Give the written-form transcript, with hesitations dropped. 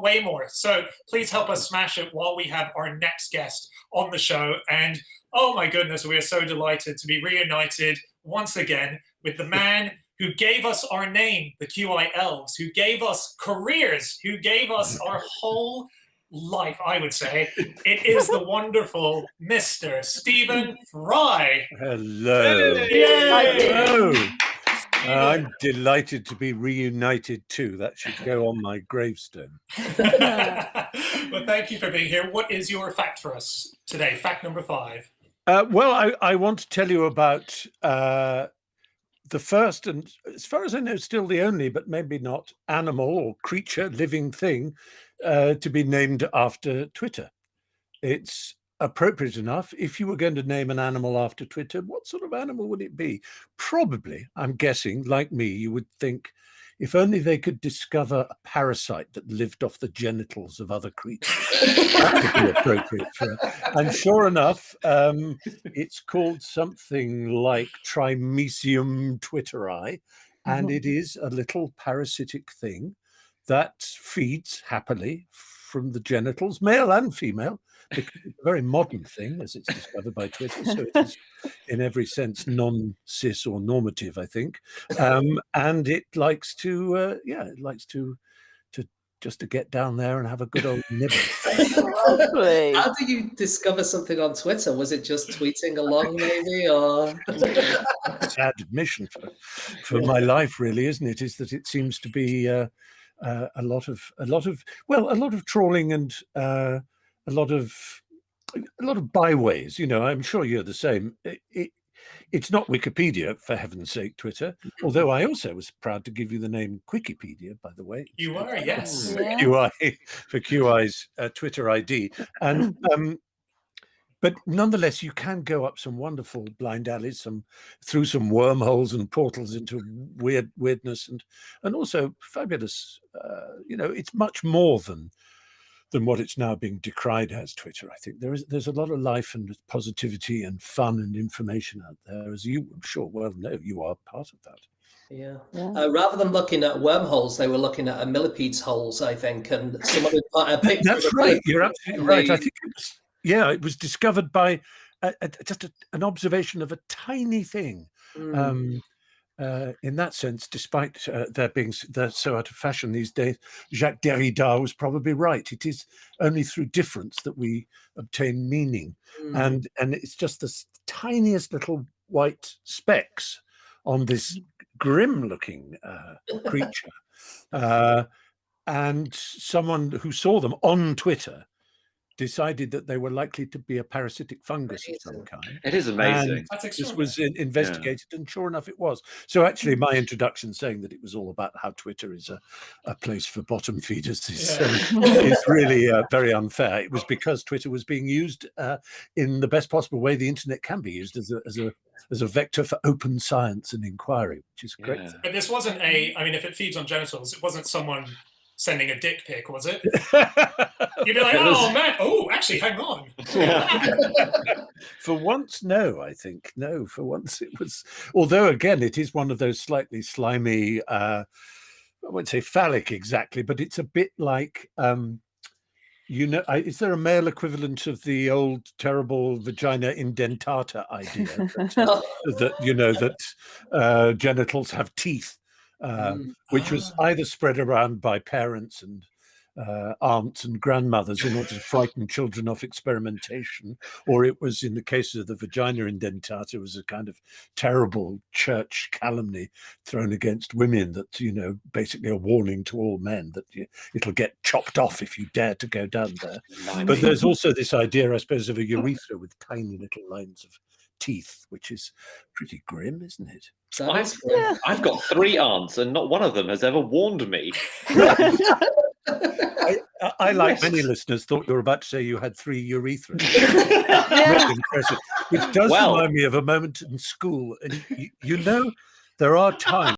way more. So please help us smash it while we have our next guest on the show. And oh my goodness, we are so delighted to be reunited once again with the man who gave us our name, the QI Elves, who gave us careers, who gave us our whole life, I would say. It is the wonderful Mr. Stephen Fry. Hello. Yay! Hello. I'm delighted to be reunited too. That should go on my gravestone. Well, thank you for being here. What is your fact for us today? Fact number 5. Well, I want to tell you about the first, and as far as I know, still the only, but maybe not, animal or creature, living thing to be named after Twitter. It's appropriate enough. If you were going to name an animal after Twitter, what sort of animal would it be? Probably, I'm guessing, like me, you would think, if only they could discover a parasite that lived off the genitals of other creatures, that would be appropriate for it. And sure enough, it's called something like Trimesium twitteri, and it is a little parasitic thing that feeds happily from the genitals, male and female, because it's a very modern thing, as it's discovered by Twitter. So it is, in every sense, non-cis or normative, I think. And it likes to, it likes to just to get down there and have a good old nibble. Lovely. How do you discover something on Twitter? Was it just tweeting along, maybe, or? Sad admission for my life, really, isn't it? Is that it seems to be a lot of trawling and a lot of byways. You know, I'm sure you're the same. It's not Wikipedia, for heaven's sake, Twitter. Although I also was proud to give you the name Wikipedia, by the way. You are, yes. For QI's Twitter ID. And but nonetheless, you can go up some wonderful blind alleys, through some wormholes and portals into weirdness, and also fabulous. It's much more than what it's now being decried as, Twitter. I think there's a lot of life and positivity and fun and information out there, as you, I'm sure, well know, you are part of that. Yeah. Rather than looking at wormholes, they were looking at a millipede's holes, I think, and someone had put a picture. That's right. You're absolutely right. I think it was discovered by just an observation of a tiny thing. In that sense, despite they're so out of fashion these days, Jacques Derrida was probably right. It is only through difference that we obtain meaning, and it's just the tiniest little white specks on this grim-looking creature, and someone who saw them on Twitter decided that they were likely to be a parasitic fungus of some kind. It is amazing. That's this was investigated, and sure enough, it was. So actually, my introduction saying that it was all about how Twitter is a place for bottom feeders is really very unfair. It was because Twitter was being used in the best possible way the internet can be used as a vector for open science and inquiry, which is great. Yeah. But this wasn't if it feeds on genitals, it wasn't someone sending a dick pic, was it? You'd be like, oh man, actually, hang on. For once, no, I think. No, for once it was, although again, it is one of those slightly slimy, I won't say phallic exactly, but it's a bit like, is there a male equivalent of the old terrible vagina indentata idea that genitals have teeth? Which was either spread around by parents and aunts and grandmothers in order to frighten children off experimentation, or it was, in the case of the vagina indentata, it was a kind of terrible church calumny thrown against women that, basically a warning to all men that it'll get chopped off if you dare to go down there. But there's also this idea, I suppose, of a urethra with tiny little lines of teeth, which is pretty grim, isn't it? I've got 3 aunts, and not one of them has ever warned me. I like many listeners, thought you were about to say you had 3 urethras. Really impressive. Which does remind me of a moment in school. And there are times